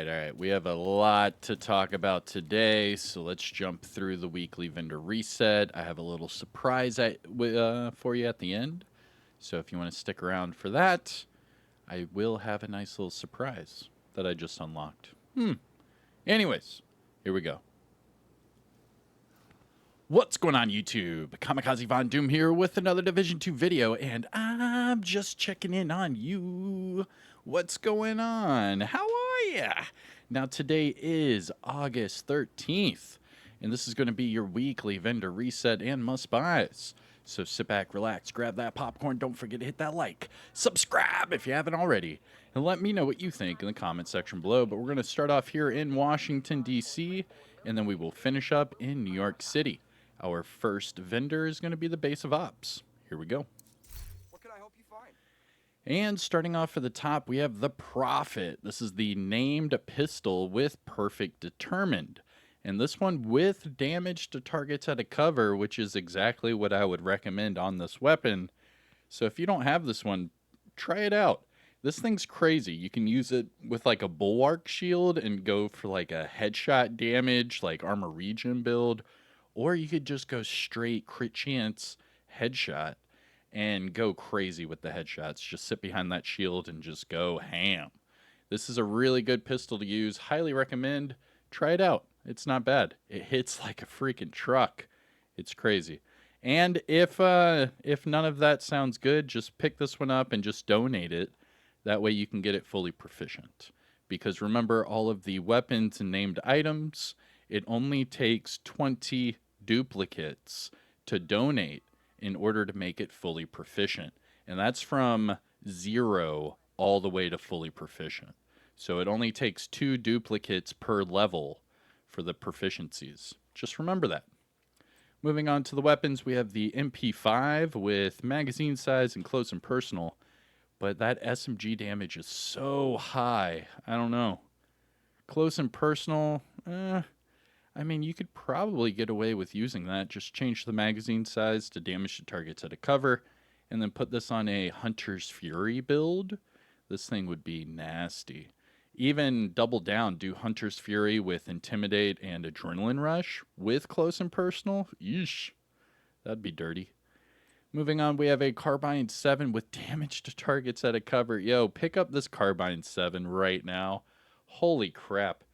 right. We have a lot to talk about today, so let's jump through the weekly vendor reset. I have a little surprise for you at the end, so if you want to stick around for that, I will have a nice little surprise that I just unlocked. Anyways, here we go. What's going on, YouTube? Kamikazevondoom here with another Division 2 video, and I'm just checking in on you. What's going on? How are ya? Now, today is August 13th, and this is going to be your weekly vendor reset and must-buys. So sit back, relax, grab that popcorn, don't forget to hit that like, subscribe if you haven't already, and let me know what you think in the comment section below. But we're going to start off here in Washington, D.C., and then we will finish up in New York City. Our first vendor is going to be the base of ops. Here we go. What can I help you find? And starting off at the top, we have the Prophet. This is the named pistol with Perfect Determined. And this one with damage to targets at a cover, which is exactly what I would recommend on this weapon. So if you don't have this one, try it out. This thing's crazy. You can use it with like a bulwark shield and go for like a headshot damage, like armor regen build. Or you could just go straight crit chance headshot and go crazy with the headshots. Just sit behind that shield and just go ham. This is a really good pistol to use. Highly recommend. Try it out. It's not bad. It hits like a freaking truck. It's crazy. And if none of that sounds good, just pick this one up and just donate it. That way you can get it fully proficient. Because remember, all of the weapons and named items, it only takes 20 duplicates to donate in order to make it fully proficient. And that's from 0 all the way to fully proficient. So it only takes 2 duplicates per level for the proficiencies. Just remember that. Moving on to the weapons, we have the MP5 with magazine size and close and personal. But that SMG damage is so high. I don't know. Close and personal, I mean, you could probably get away with using that. Just change the magazine size to damage to targets at a cover, and then put this on a Hunter's Fury build. This thing would be nasty. Even double down, do Hunter's Fury with Intimidate and Adrenaline Rush with Close and Personal. Yeesh, that'd be dirty. Moving on, we have a Carbine 7 with damage to targets at a cover. Yo, pick up this Carbine 7 right now. Holy crap.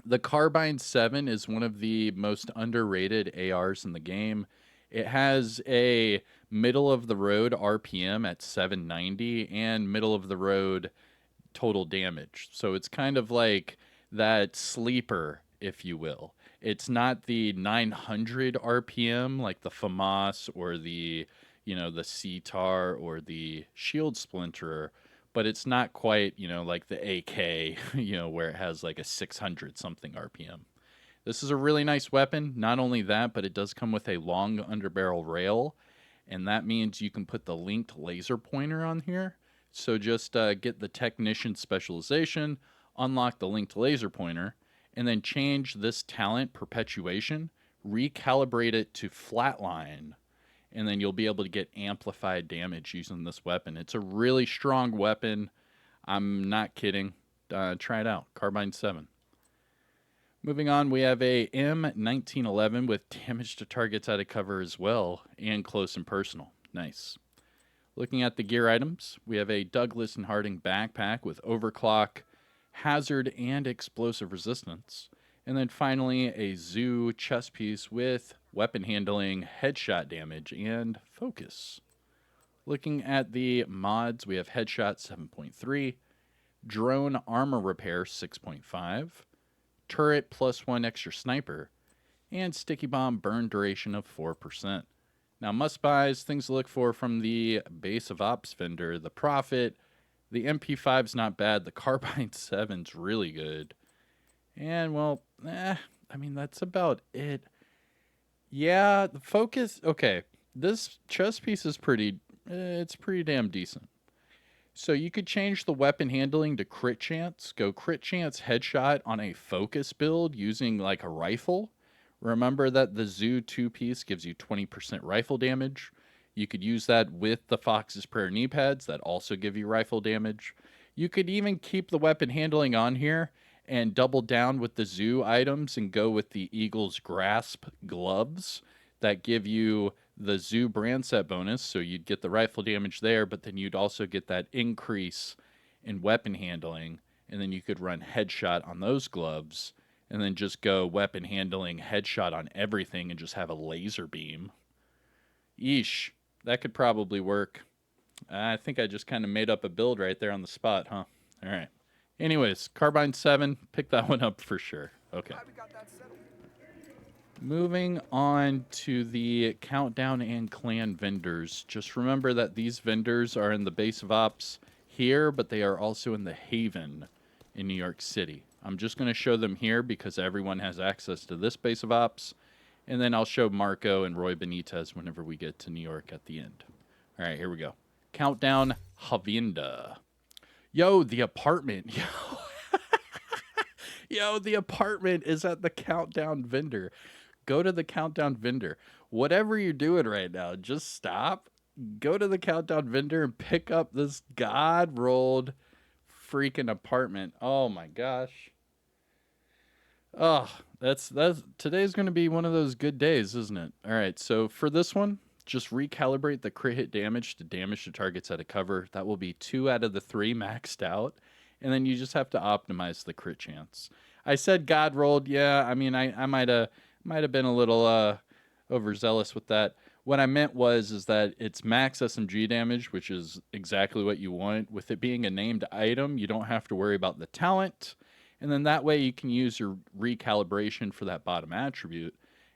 The Carbine 7 is one of the most underrated ARs in the game. It has a middle-of-the-road RPM at 790 and middle-of-the-road total damage. So it's kind of like that sleeper, if you will. It's not the 900 RPM like the FAMAS or the, the CTAR or the Shield Splinterer, but it's not quite, like the AK, where it has like a 600 something RPM. This is a really nice weapon. Not only that, but it does come with a long underbarrel rail, and that means you can put the linked laser pointer on here. So just get the technician specialization, unlock the linked laser pointer, and then change this talent perpetuation, recalibrate it to flatline, and then you'll be able to get amplified damage using this weapon. It's a really strong weapon. I'm not kidding. Try it out. Carbine 7. Moving on, we have a M1911 with damage to targets out of cover as well, and close and personal. Nice. Looking at the gear items, we have a Douglas and Harding backpack with overclock, hazard, and explosive resistance. And then finally, a Zoo chest piece with weapon handling, headshot damage, and focus. Looking at the mods, we have headshot 7.3, drone armor repair 6.5, turret +1 extra sniper, and sticky bomb burn duration of 4%. Now, must-buys, things to look for from the base of ops vendor, the Prophet. The MP5's not bad. The Carbine 7's really good. And, well, I mean, that's about it. Yeah, the focus, okay. This chest piece is it's pretty damn decent. So you could change the weapon handling to crit chance. Go crit chance headshot on a focus build using like a rifle. Remember that the Zoo 2-piece gives you 20% rifle damage. You could use that with the Fox's Prayer knee pads that also give you rifle damage. You could even keep the weapon handling on here and double down with the zoo items and go with the Eagle's Grasp gloves that give you the zoo brand set bonus. So you'd get the rifle damage there, but then you'd also get that increase in weapon handling. And then you could run headshot on those gloves and then just go weapon handling headshot on everything and just have a laser beam. Yeesh, that could probably work. I think I just kind of made up a build right there on the spot, huh? All right. Anyways, Carbine 7, pick that one up for sure. Okay. Glad we got that settled. Moving on to the countdown and clan vendors. Just remember that these vendors are in the base of ops here, but they are also in the Haven in New York City. I'm just going to show them here because everyone has access to this base of ops. And then I'll show Marco and Roy Benitez whenever we get to New York at the end. All right, here we go. Countdown Havinda. Yo, the apartment. Yo, the apartment is at the countdown vendor. Go to the countdown vendor. Whatever you're doing right now, just stop. Go to the countdown vendor and pick up this god rolled freaking apartment. Oh my gosh. Oh, that's today's going to be one of those good days, isn't it? All right, so for this one, just recalibrate the crit hit damage to damage to targets at a cover. That will be 2 out of the 3 maxed out, and then you just have to optimize the crit chance. I said God rolled, yeah. I mean, I might have been a little overzealous with that. What I meant is that it's max SMG damage, which is exactly what you want. With it being a named item, you don't have to worry about the talent. And then that way you can use your recalibration for that bottom attribute.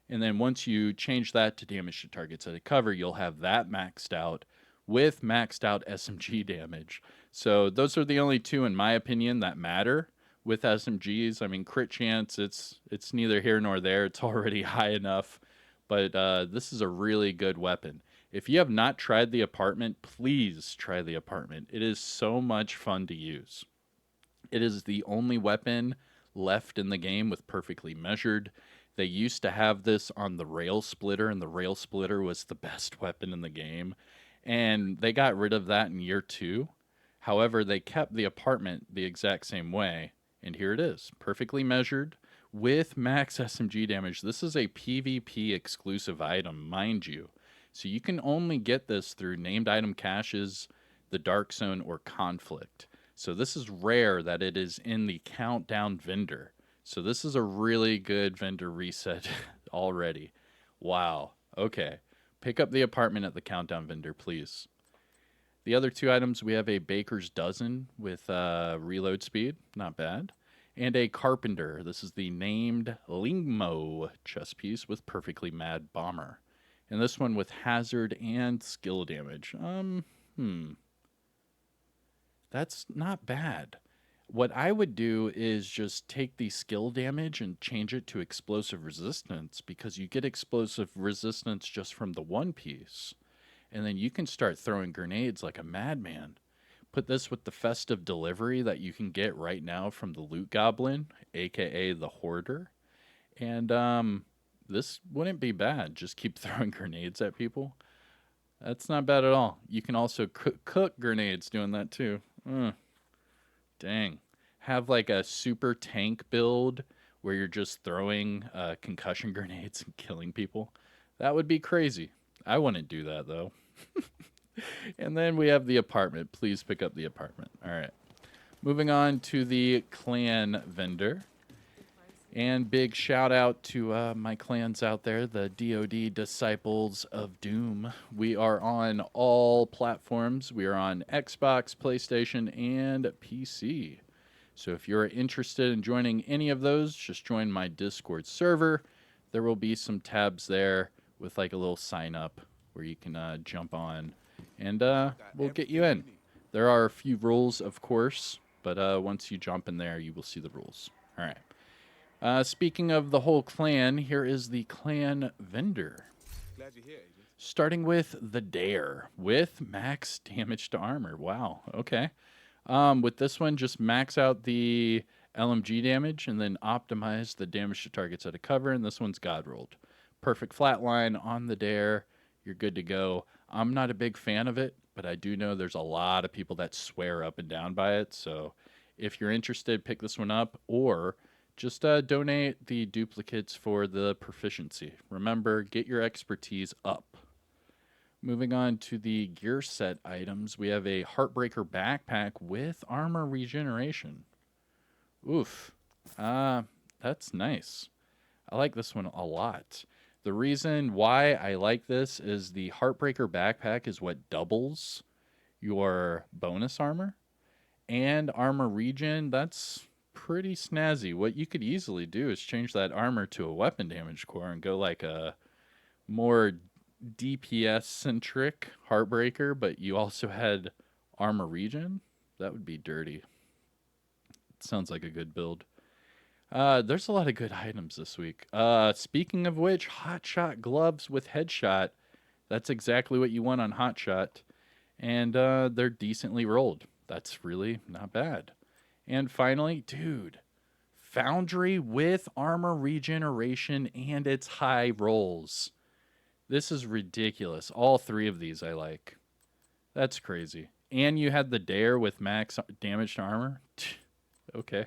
And then once you change that to damage to targets at a cover, you'll have that maxed out with maxed out SMG damage. So those are the only two, in my opinion, that matter with SMGs. I mean, crit chance, it's neither here nor there. It's already high enough. But this is a really good weapon. If you have not tried the apartment, please try the apartment. It is so much fun to use. It is the only weapon left in the game with perfectly measured. They used to have this on the rail splitter, and the rail splitter was the best weapon in the game. And they got rid of that in year 2. However, they kept the apartment the exact same way. And here it is, perfectly measured with max SMG damage. This is a PvP exclusive item, mind you. So you can only get this through named item caches, the Dark Zone, or Conflict. So this is rare that it is in the countdown vendor. So this is a really good vendor reset already. Wow. Okay. Pick up the apartment at the countdown vendor, please. The other 2 items, we have a baker's dozen with reload speed. Not bad. And a carpenter. This is the named Lingmo chest piece with perfectly mad bomber. And this one with hazard and skill damage. That's not bad. What I would do is just take the skill damage and change it to explosive resistance, because you get explosive resistance just from the one piece. And then you can start throwing grenades like a madman. Put this with the festive delivery that you can get right now from the Loot Goblin, aka the Hoarder. And this wouldn't be bad. Just keep throwing grenades at people. That's not bad at all. You can also cook grenades doing that too. Dang. Have like a super tank build where you're just throwing concussion grenades and killing people. That would be crazy. I wouldn't do that though. And then we have the apartment. Please pick up the apartment. All right. Moving on to the clan vendor. And big shout out to my clans out there, the DoD Disciples of Doom. We are on all platforms. We are on Xbox, PlayStation, and PC. So if you're interested in joining any of those, just join my Discord server. There will be some tabs there with like a little sign up where you can jump on, and we'll get you in. There are a few rules, of course, but once you jump in there, you will see the rules. All right. Speaking of the whole clan, here is the clan vendor. Glad you're here, Agent. Starting with the Dare with max damage to armor. Wow. Okay. With this one, just max out the LMG damage and then optimize the damage to targets at a cover. And this one's God rolled. Perfect flatline on the Dare. You're good to go. I'm not a big fan of it. but I do know there's a lot of people that swear up and down by it. So if you're interested, pick this one up or just donate the duplicates for the proficiency. Remember, get your expertise up. Moving on to the gear set items, we have a Heartbreaker backpack with armor regeneration. Oof. Uh, that's nice. I like this one a lot. The reason why I like this is the Heartbreaker backpack is what doubles your bonus armor and armor regen. That's pretty snazzy. What you could easily do is change that armor to a weapon damage core and go like a more DPS centric Heartbreaker, but you also had armor regen. That would be dirty. It sounds like a good build. There's a lot of good items this week. Speaking of which, Hotshot gloves with headshot. That's exactly what you want on Hotshot. And they're decently rolled. That's really not bad. And finally, dude, Foundry with armor regeneration and its high rolls. This is ridiculous. All three of these I like. That's crazy. And you had the Dare with max damage to armor. Okay.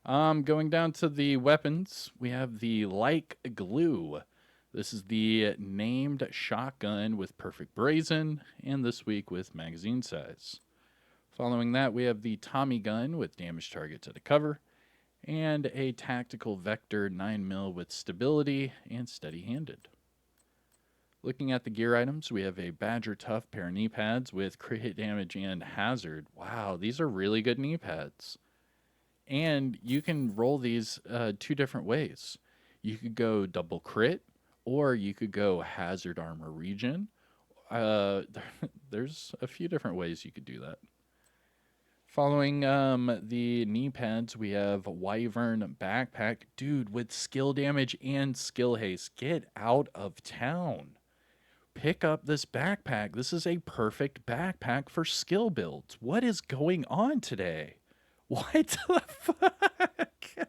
Going down to the weapons, we have the Like Glue. This is the named shotgun with perfect brazen, and this week with magazine size. Following that, we have the Tommy gun with damage targets at a cover, and a tactical vector 9mm with stability and steady-handed. Looking at the gear items, we have a Badger Tough pair of knee pads with crit hit damage and hazard. Wow, these are really good knee pads. And you can roll these two different ways. You could go double crit, or you could go hazard armor regen. There's a few different ways you could do that. Following the knee pads, we have Wyvern backpack. Dude, with skill damage and skill haste, get out of town. Pick up this backpack. This is a perfect backpack for skill builds. What is going on today? What the fuck?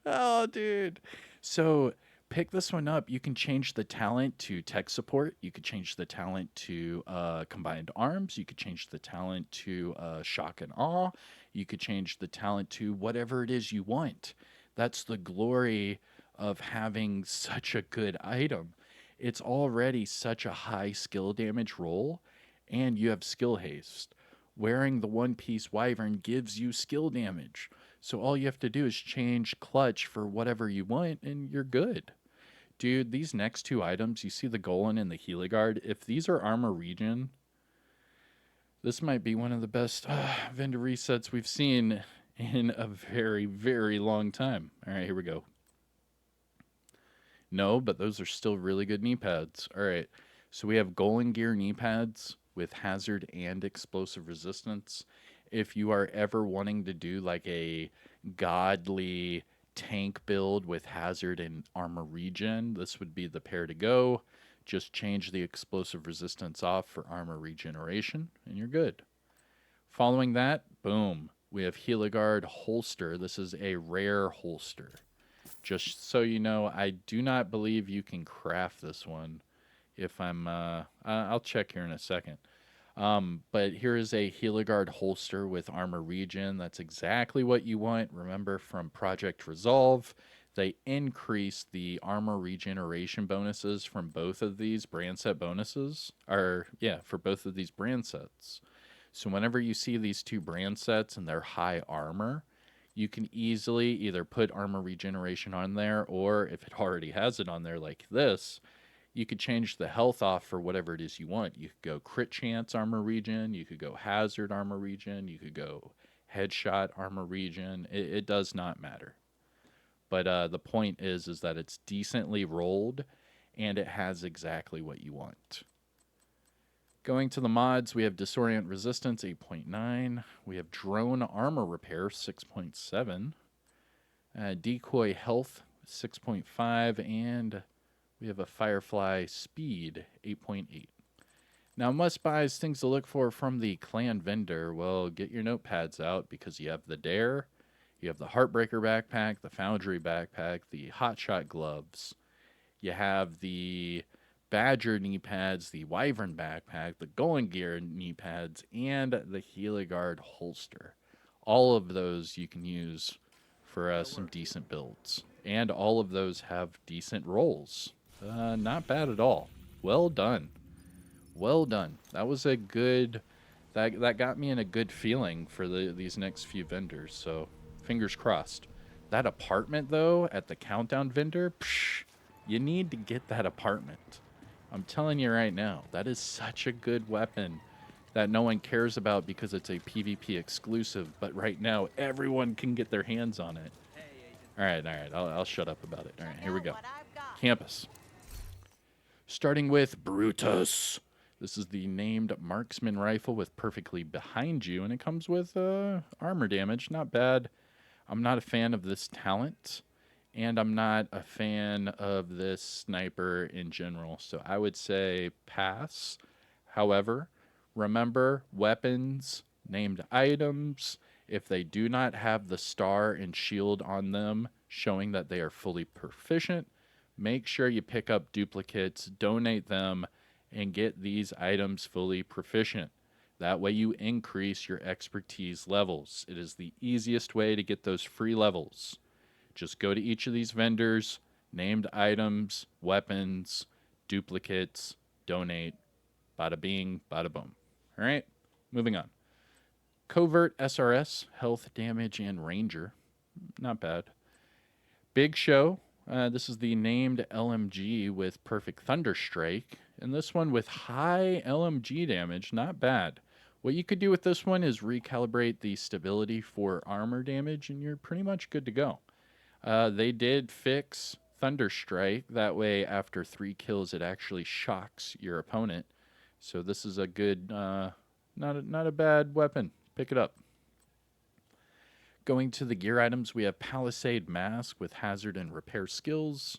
Oh, dude. So pick this one up. You can change the talent to tech support. You could change the talent to combined arms. You could change the talent to shock and awe. You could change the talent to whatever it is you want. That's the glory of having such a good item. It's already such a high skill damage roll, and you have skill haste. Wearing the one piece wyvern gives you skill damage. So all you have to do is change clutch for whatever you want and you're good. Dude, these next two items, you see the Golan and the Heliogard, if these are armor regen, this might be one of the best vendor resets we've seen in a very, very long time. All right, here we go. No, but those are still really good knee pads. All right, so we have Golan Gear knee pads with hazard and explosive resistance. If you are ever wanting to do like a godly tank build with hazard and armor regen, this would be the pair to go. Just change the explosive resistance off for armor regeneration, and you're good. Following that, boom, we have Heliogard holster. This is a rare holster. Just so you know, I do not believe you can craft this one. If I'll check here in a second. But here is a Heliogard holster with armor regen. That's exactly what you want. Remember from Project Resolve, they increase the armor regeneration bonuses from both of these brand set bonuses. For both of these brand sets. So whenever you see these two brand sets and their high armor, you can easily either put armor regeneration on there, or if it already has it on there like this, you could change the health off for whatever it is you want. You could go crit chance armor regen, you could go hazard armor regen, you could go headshot armor regen. It does not matter. But the point is that it's decently rolled and it has exactly what you want. Going to the mods, we have Disorient Resistance 8.9. We have Drone Armor Repair 6.7. Decoy Health 6.5. And we have a Firefly Speed 8.8. Now, must buys, things to look for from the clan vendor. Well, get your notepads out because you have the Dare, you have the Heartbreaker backpack, the Foundry backpack, the Hotshot gloves. You have the Badger knee pads, the Wyvern backpack, the Golden Gear knee pads, and the Heligard holster. All of those you can use for some decent builds. And all of those have decent rolls. Not bad at all. Well done. Well done. That was a good. That got me in a good feeling for these next few vendors. So fingers crossed. That apartment though at the countdown vendor, you need to get that apartment. I'm telling you right now, that is such a good weapon that no one cares about because it's a PvP exclusive. But right now, everyone can get their hands on it. All right. I'll shut up about it. All right, here we go. Campus. Starting with Brutus. This is the named marksman rifle with perfectly behind you, and it comes with armor damage. Not bad. I'm not a fan of this talent, and I'm not a fan of this sniper in general. So I would say pass. However, remember weapons, named items, if they do not have the star and shield on them showing that they are fully proficient, make sure you pick up duplicates, donate them, and get these items fully proficient. That way you increase your expertise levels. It is the easiest way to get those free levels. Just go to each of these vendors, named items, weapons, duplicates, donate, bada bing, bada boom. All right, moving on. Covert SRS, health, damage, and ranger. Not bad. Big Show. This is the named LMG with perfect Thunderstrike. And this one with high LMG damage. Not bad. What you could do with this one is recalibrate the stability for armor damage, and you're pretty much good to go. They did fix Thunderstrike. That way, after 3 kills, it actually shocks your opponent. So this is a good, not a bad weapon. Pick it up. Going to the gear items, we have Palisade Mask with hazard and repair skills,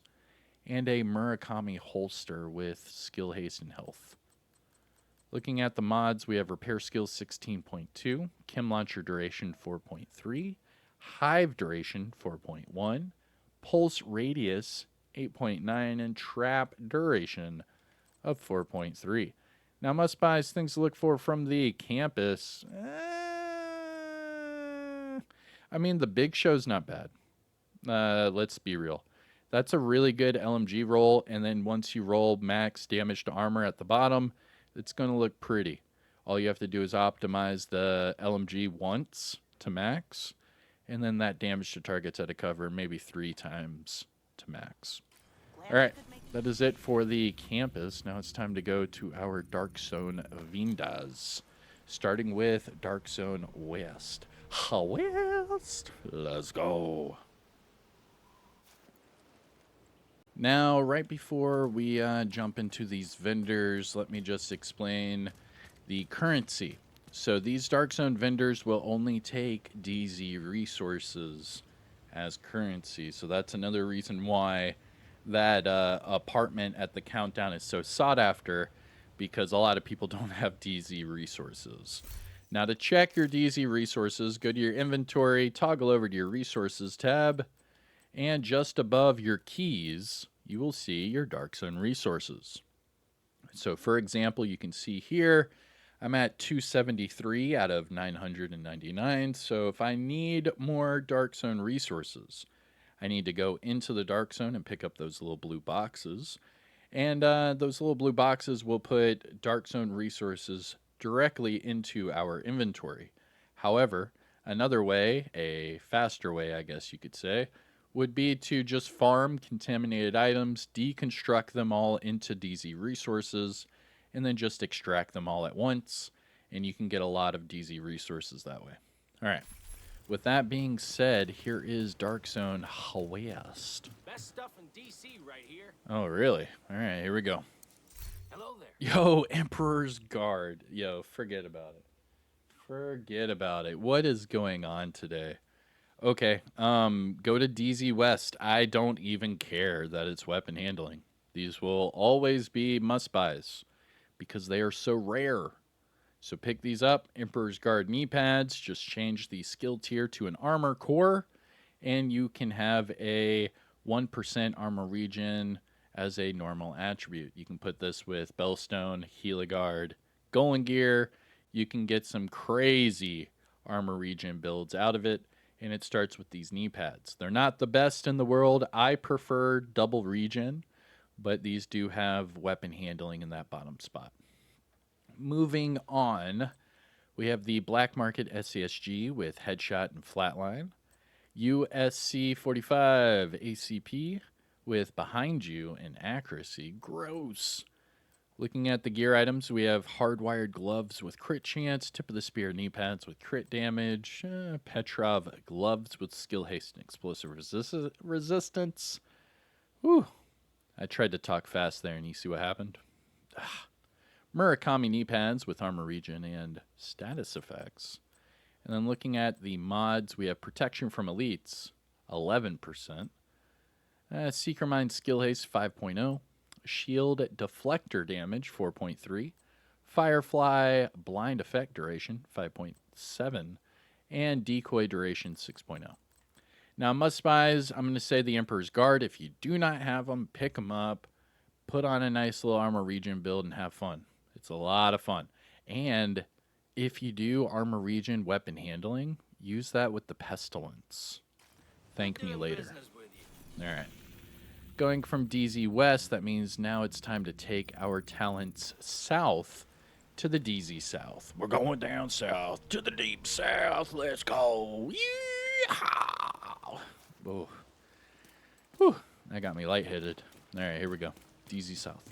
and a Murakami holster with skill, haste, and health. Looking at the mods, we have repair skills 16.2, chem launcher duration 4.3, hive duration 4.1, pulse radius 8.9, and trap duration of 4.3. Now, must buys, things to look for from the campus. I mean, the Big Show's not bad. Let's be real. That's a really good LMG roll, and then once you roll max damage to armor at the bottom, it's going to look pretty. All you have to do is optimize the LMG once to max, and then that damage to targets at a cover maybe 3 times to max. All right, that is it for the campus. Now it's time to go to our Dark Zone Vindas, starting with Dark Zone West. West, let's go. Now, right before we jump into these vendors, let me just explain the currency. So these Dark Zone vendors will only take DZ resources as currency. So that's another reason why that apartment at the countdown is so sought after, because a lot of people don't have DZ resources. Now, to check your DZ resources, go to your inventory, toggle over to your resources tab, and just above your keys, you will see your Dark Zone resources. So, for example, you can see here, I'm at 273 out of 999. So, if I need more Dark Zone resources, I need to go into the Dark Zone and pick up those little blue boxes. And those little blue boxes will put Dark Zone resources directly into our inventory. However, another way, a faster way, I guess you could say, would be to just farm contaminated items, deconstruct them all into DZ resources, and then just extract them all at once, and you can get a lot of DZ resources that way. All right. With that being said, here is Dark Zone West. Best stuff in DC right here. Oh, really? All right, here we go. Hello there. Yo, Emperor's Guard. Yo, forget about it. Forget about it. What is going on today? Okay, go to DZ West. I don't even care that it's weapon handling. These will always be must-buys because they are so rare. So pick these up. Emperor's Guard knee pads. Just change the skill tier to an armor core, and you can have a 1% armor regen as a normal attribute. You can put this with Bellstone, Heligard, Golem Gear. You can get some crazy armor regen builds out of it, and it starts with these knee pads. They're not the best in the world. I prefer double regen, but these do have weapon handling in that bottom spot. Moving on, we have the Black Market SCSG with Headshot and Flatline. USC 45 ACP with Behind You and Accuracy. Gross. Looking at the gear items, we have Hardwired Gloves with Crit Chance, Tip of the Spear knee pads with Crit Damage, Petrov Gloves with Skill Haste and Explosive Resistance. Whew. I tried to talk fast there and you see what happened? Murakami knee pads with Armor Regen and Status Effects. And then looking at the mods, we have Protection from Elites, 11%. Seeker Mind Skill Haste, 5.0. Shield Deflector Damage, 4.3. Firefly Blind Effect Duration, 5.7. And Decoy Duration, 6.0. Now, must-buys, I'm going to say the Emperor's Guard. If you do not have them, pick them up. Put on a nice little Armor Regen build and have fun. It's a lot of fun. And if you do Armor Regen weapon handling, use that with the Pestilence. Thank me later. All right. Going from DZ West, that means now it's time to take our talents south to the DZ South. We're going down south to the deep south. Let's go. Yeehaw! Oh. Whew. That got me lightheaded. All right, here we go. DZ South.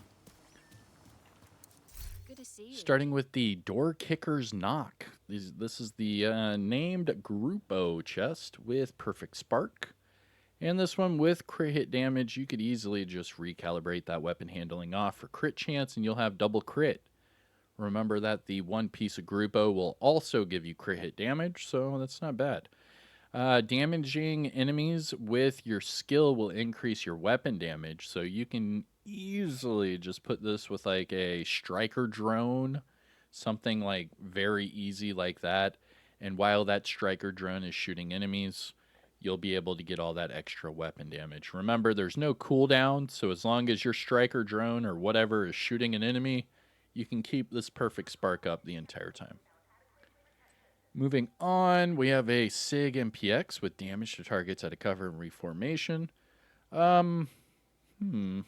Good to see you. Starting with the Door Kicker's Knock. This is the named Grupo chest with Perfect Spark. And this one with crit hit damage, you could easily just recalibrate that weapon handling off for crit chance and you'll have double crit. Remember that the one piece of Grupo will also give you crit hit damage, so that's not bad. Damaging enemies with your skill will increase your weapon damage, so you can easily just put this with like a striker drone, something like very easy like that. And while that striker drone is shooting enemies, you'll be able to get all that extra weapon damage. Remember, there's no cooldown, so as long as your striker drone or whatever is shooting an enemy, you can keep this Perfect Spark up the entire time. Moving on, we have a SIG MPX with damage to targets out of cover and reformation. I mean,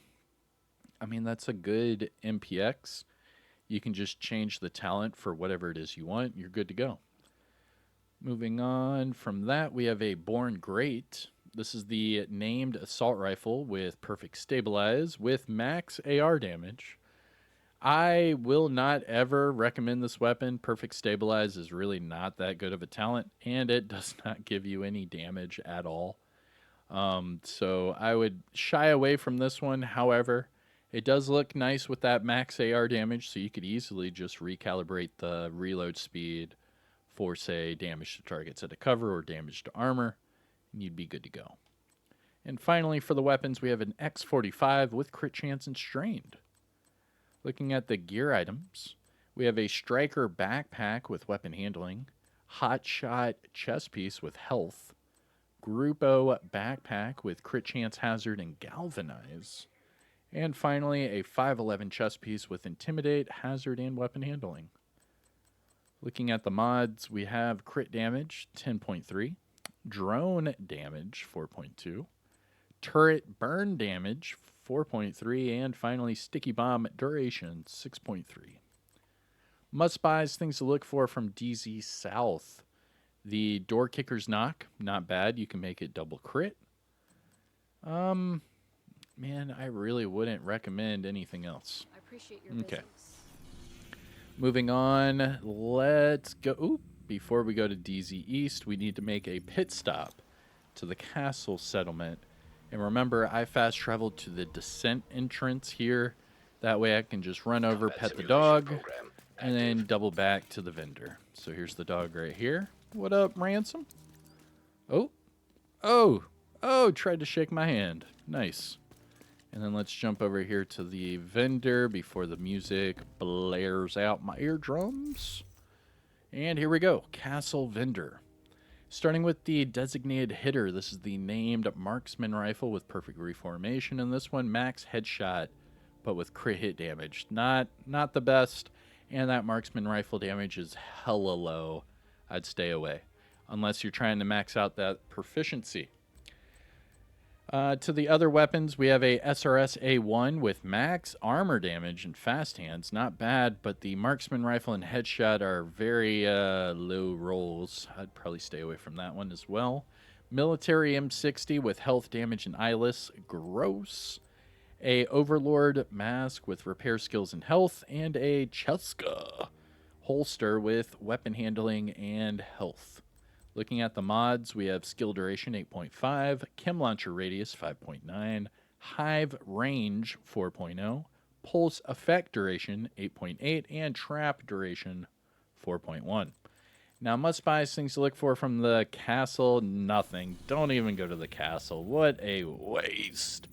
that's a good MPX. You can just change the talent for whatever it is you want. You're good to go. Moving on from that, we have a Born Great. This is the named assault rifle with Perfect Stabilize with max AR damage. I will not ever recommend this weapon. Perfect Stabilize is really not that good of a talent, and it does not give you any damage at all. So I would shy away from this one. However, it does look nice with that max AR damage, so you could easily just recalibrate the reload speed for, say, damage to targets at a cover or damage to armor, and you'd be good to go. And finally, for the weapons, we have an X45 with crit chance and strained. Looking at the gear items, we have a striker backpack with weapon handling, hot shot chest piece with health, Grupo backpack with crit chance hazard and galvanize, and finally a 511 chest piece with intimidate, hazard, and weapon handling. Looking at the mods, we have crit damage 10.3, drone damage 4.2, turret burn damage 4.3, and finally sticky bomb duration 6.3. Must buys, things to look for from DZ South. The Door Kicker's Knock, not bad. You can make it double crit. Man, I really wouldn't recommend anything else. I appreciate your Okay. business. Moving on, let's go. Ooh, before we go to DZ East, we need to make a pit stop to the castle settlement. And remember, I fast traveled to the descent entrance here. That way I can just run over, pet the dog, and then double back to the vendor. So here's the dog right here. What up, Ransom? Oh, tried to shake my hand. Nice. And then let's jump over here to the vendor before the music blares out my eardrums. And here we go, Castle Vendor. Starting with the designated hitter, this is the named marksman rifle with perfect reformation, and this one max headshot, but with crit hit damage. Not the best, and that marksman rifle damage is hella low. I'd stay away, unless you're trying to max out that proficiency. To the other weapons, we have a SRS A1 with max armor damage and fast hands. Not bad, but the marksman rifle and headshot are very low rolls. I'd probably stay away from that one as well. Military M60 with health damage and eyeless. Gross. A Overlord mask with repair skills and health. And a Cheska holster with weapon handling and health. Looking at the mods, we have skill duration 8.5, chem launcher radius 5.9, hive range 4.0, pulse effect duration 8.8, and trap duration 4.1. Now, must buys things to look for from the castle, nothing. Don't even go to the castle. What a waste.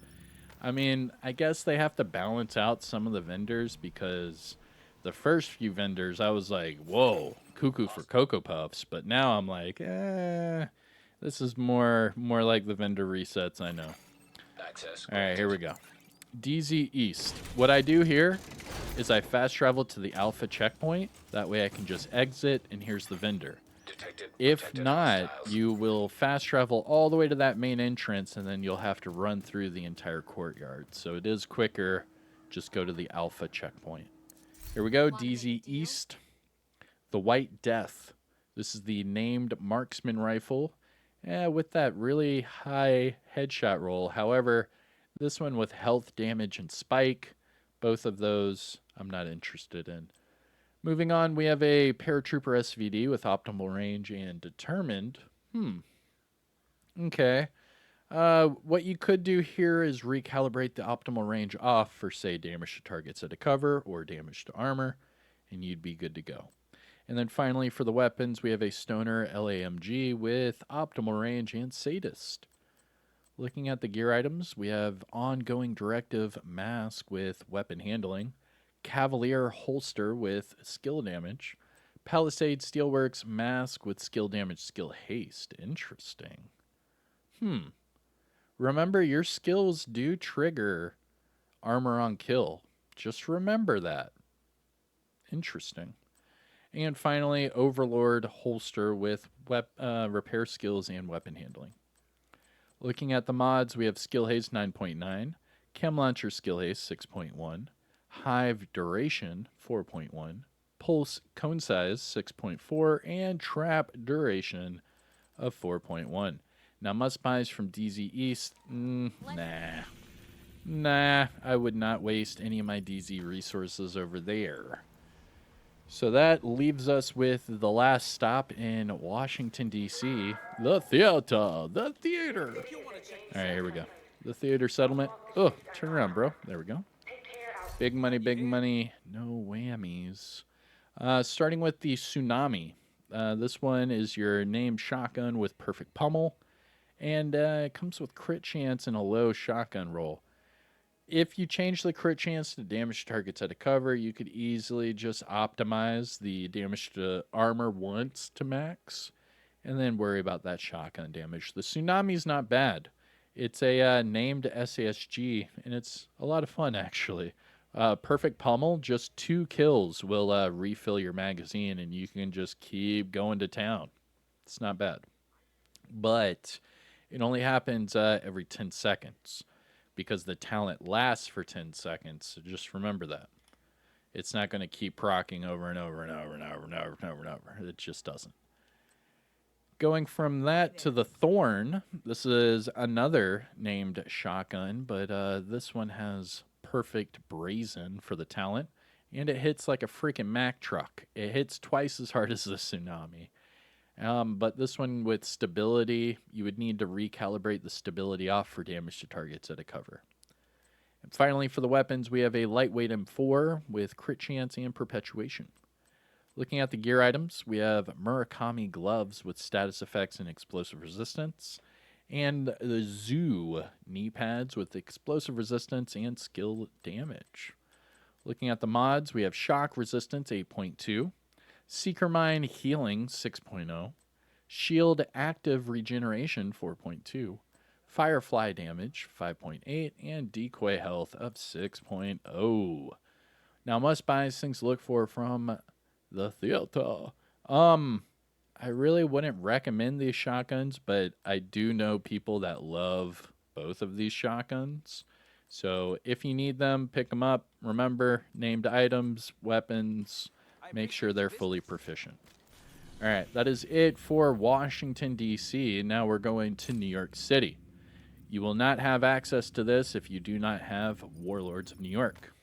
I mean, I guess they have to balance out some of the vendors because the first few vendors, I was like, whoa, cuckoo for Cocoa Puffs. But now I'm like, this is more like the vendor resets I know. Access All right, granted. here we go. DZ East. What I do here is I fast travel to the Alpha checkpoint. That way I can just exit, and here's the vendor. Detected. If Protected not, hostiles. you will fast travel all the way to that main entrance, and then you'll have to run through the entire courtyard. So it is quicker. Just go to the Alpha checkpoint. Here we go, DZ East. The White Death. This is the named marksman rifle with that really high headshot roll. However, this one with health damage and spike. Both of those I'm not interested in. Moving on, we have a paratrooper SVD with optimal range and determined. Okay. What you could do here is recalibrate the optimal range off for, say, damage to targets at a cover or damage to armor, and you'd be good to go. And then finally, for the weapons, we have a Stoner LAMG with optimal range and sadist. Looking at the gear items, we have ongoing directive mask with weapon handling, Cavalier holster with skill damage, Palisade Steelworks mask with skill damage, skill haste. Interesting. Remember, your skills do trigger armor on kill. Just remember that. Interesting. And finally, Overlord holster with repair skills and weapon handling. Looking at the mods, we have Skill Haste 9.9, Chem Launcher Skill Haste 6.1, Hive Duration 4.1, Pulse Cone Size 6.4, and Trap Duration of 4.1. Now, must buys from DZ East, nah. Nah, I would not waste any of my DZ resources over there. So that leaves us with the last stop in Washington, D.C., the theater. The theater. All right, here we go. The theater settlement. Oh, turn around, bro. There we go. Big money, no whammies. Starting with the Tsunami. This one is your named shotgun with perfect pummel, and it comes with crit chance and a low shotgun roll. If you change the crit chance to damage targets at a cover, you could easily just optimize the damage to armor once to max, and then worry about that shotgun damage. The Tsunami's not bad. It's a named SASG, and it's a lot of fun, actually. Perfect pummel, just 2 kills will refill your magazine, and you can just keep going to town. It's not bad. But it only happens every 10 seconds because the talent lasts for 10 seconds. So just remember that. It's not going to keep proccing over and over and over and over and over and over and over. It just doesn't. Going from that to the Thorn, this is another named shotgun, but this one has perfect brazen for the talent, and it hits like a freaking Mack truck. It hits twice as hard as the Tsunami. But this one with stability, you would need to recalibrate the stability off for damage to targets at a cover. And finally, for the weapons, we have a lightweight M4 with crit chance and perpetuation. Looking at the gear items, we have Murakami gloves with status effects and explosive resistance, and the Zoo knee pads with explosive resistance and skill damage. Looking at the mods, we have shock resistance 8.2, Seeker Mine healing 6.0, Shield active regeneration 4.2, Firefly damage 5.8, and decoy health of 6.0. Now, must buys things to look for from the theater. I really wouldn't recommend these shotguns, but I do know people that love both of these shotguns. So if you need them, pick them up. Remember, named items, weapons, make sure they're fully proficient. All right, that is it for Washington, D.C. Now we're going to New York City. You will not have access to this if you do not have Warlords of New York.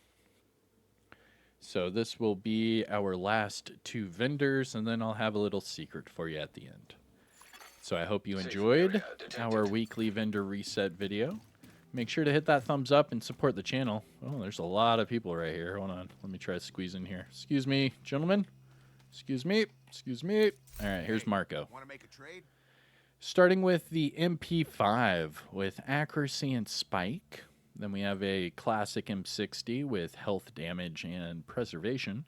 So this will be our last two vendors, and then I'll have a little secret for you at the end. So I hope you enjoyed our weekly vendor reset video. Make sure to hit that thumbs up and support the channel. Oh, there's a lot of people right here. Hold on. Let me try to squeeze in here. Excuse me, gentlemen. Excuse me. Excuse me. All right, here's Marco. Want to make a trade? Starting with the MP5 with accuracy and spike. Then we have a classic M60 with health damage and preservation.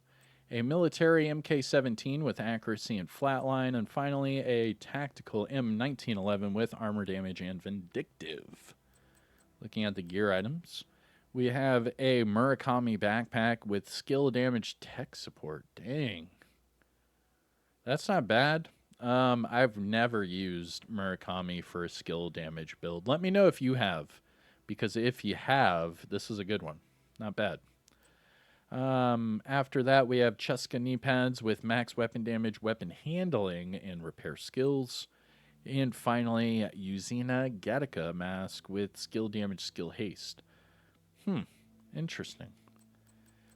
A military MK17 with accuracy and flatline. And finally, a tactical M1911 with armor damage and vindictive. Looking at the gear items, we have a Murakami backpack with skill damage tech support. Dang. That's not bad. I've never used Murakami for a skill damage build. Let me know if you have, because if you have, this is a good one. Not bad. After that, we have Cheska knee pads with max weapon damage, weapon handling, and repair skills. And finally, Yuzina Gattaca mask with skill damage, skill haste. Interesting.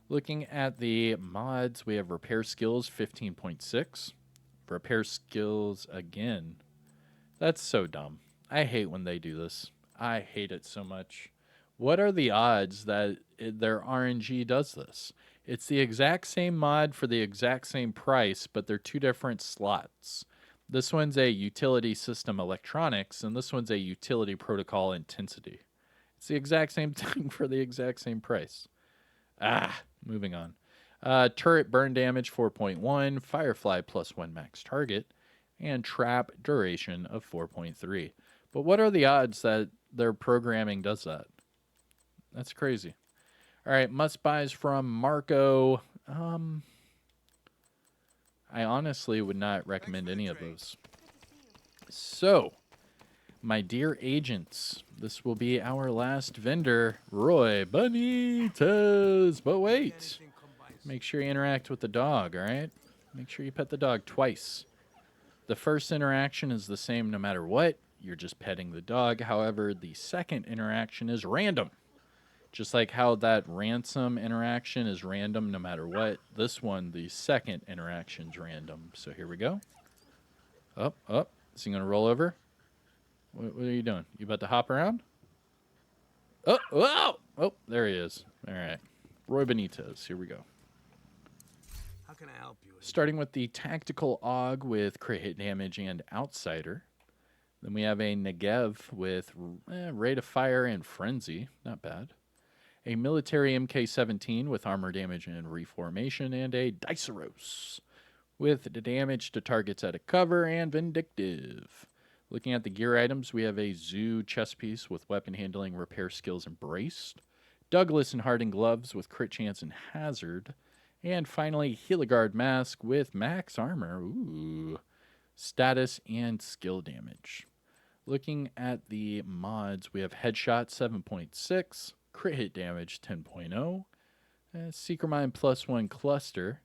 Looking at the mods, we have repair skills 15.6. Repair skills again. That's so dumb. I hate when they do this. I hate it so much. What are the odds that their RNG does this? It's the exact same mod for the exact same price, but they're two different slots. This one's a utility system electronics, and this one's a utility protocol intensity. It's the exact same thing for the exact same price. Moving on. Turret burn damage 4.1, Firefly +1 max target, and trap duration of 4.3. But what are the odds that their programming does that? That's crazy. All right, must buys from Marco. I honestly would not recommend any of those. So, my dear agents, this will be our last vendor, Roy Benitez. But wait. Make sure you interact with the dog, all right? Make sure you pet the dog twice. The first interaction is the same no matter what. You're just petting the dog. However, the second interaction is random. Just like how that ransom interaction is random no matter what. This one, the second interaction is random. So here we go. Up, up. Is he going to roll over? What are you doing? You about to hop around? Oh, whoa! Oh, there he is. All right. Roy Benitez. Here we go. How can I help you? Starting with the tactical AUG with crit hit damage and outsider. Then we have a Negev with rate of fire and frenzy. Not bad. A military MK17 with armor damage and reformation. And a Diceros with the damage to targets out of cover and vindictive. Looking at the gear items, we have a Zoo chest piece with weapon handling, repair skills, and braced. Douglas and Harding gloves with crit chance and hazard. And finally, Heligard mask with max armor, status, and skill damage. Looking at the mods, we have headshot 7.6, crit hit damage 10.0, Seeker Mine +1 cluster,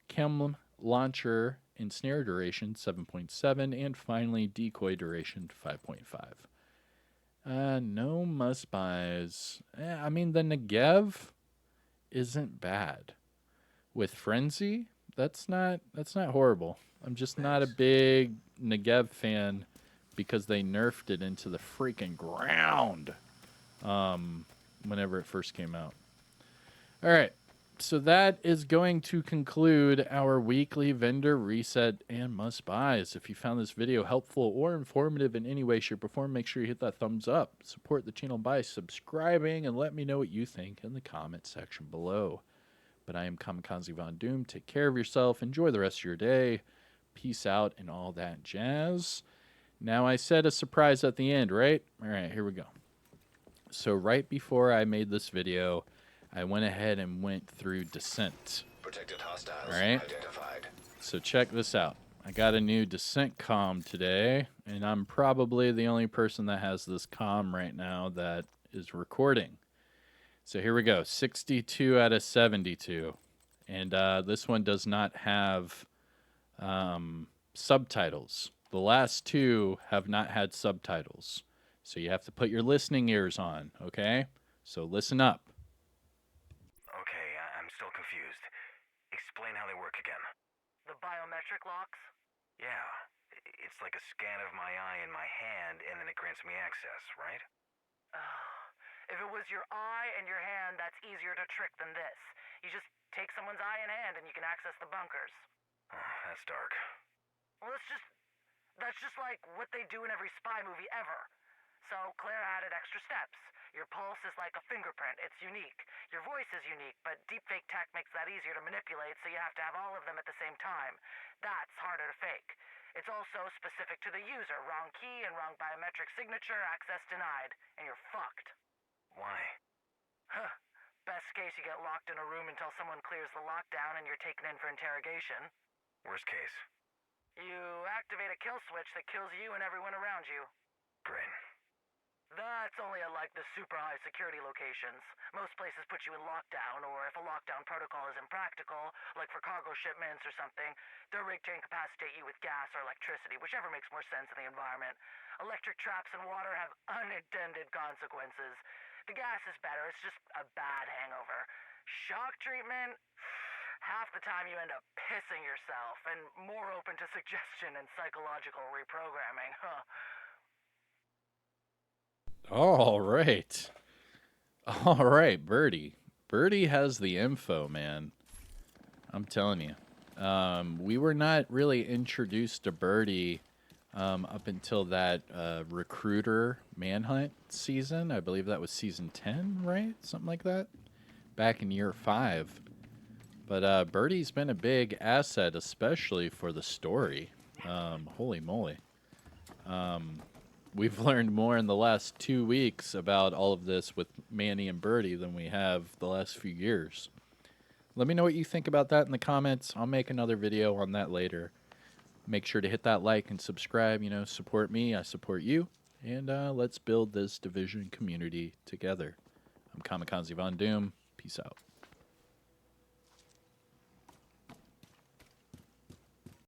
Chem launcher and snare duration 7.7, and finally decoy duration 5.5. No must buys. I mean, the Negev isn't bad. With Frenzy, that's not horrible. I'm just not a big Negev fan because they nerfed it into the freaking ground whenever it first came out. All right, so that is going to conclude our weekly vendor reset and must buys. If you found this video helpful or informative in any way, shape, or form, make sure you hit that thumbs up. Support the channel by subscribing and let me know what you think in the comment section below. But I am Kamikazevondoom. Take care of yourself. Enjoy the rest of your day. peace out, and all that jazz. Now, I said a surprise at the end, right? All right, here we go. So right before I made this video, I went ahead and went through Descent. Protected hostiles All right. identified. So check this out. I got a new Descent comm today, and I'm probably the only person that has this comm right now that is recording. So here we go, 62 out of 72. And this one does not have subtitles. The last two have not had subtitles. So you have to put your listening ears on, okay? So listen up. Okay, I'm still confused. Explain how they work again. The biometric locks? Yeah, it's like a scan of my eye in my hand, and then it grants me access, right? If it was your eye and your hand, that's easier to trick than this. You just take someone's eye and hand and you can access the bunkers. Oh, that's dark. Well, that's just like what they do in every spy movie ever. So Claire added extra steps. Your pulse is like a fingerprint. It's unique. Your voice is unique, but deepfake tech makes that easier to manipulate, so you have to have all of them at the same time. That's harder to fake. It's also specific to the user. Wrong key and wrong biometric signature, access denied, and you're fucked. Why? Huh. Best case, you get locked in a room until someone clears the lockdown and you're taken in for interrogation. Worst case. You activate a kill switch that kills you and everyone around you. Great. That's only at like the super high security locations. Most places put you in lockdown, or if a lockdown protocol is impractical, like for cargo shipments or something, they're rigged to incapacitate you with gas or electricity, whichever makes more sense in the environment. Electric traps and water have unintended consequences. The gas is better, it's just a bad hangover. Shock treatment? Half the time you end up pissing yourself, and more open to suggestion and psychological reprogramming, huh? All right. All right, Birdie. Birdie has the info, man. I'm telling you. We were not really introduced to Birdie up until that recruiter manhunt season. I believe that was season 10, right? Something like that. Back in year 5. But Birdie's been a big asset, especially for the story. Holy moly. We've learned more in the last 2 weeks about all of this with Manny and Birdie than we have the last few years. Let me know what you think about that in the comments. I'll make another video on that later. Make sure to hit that like and subscribe. You know, support me. I support you. And let's build this Division community together. I'm Kamikazevondoom. Peace out.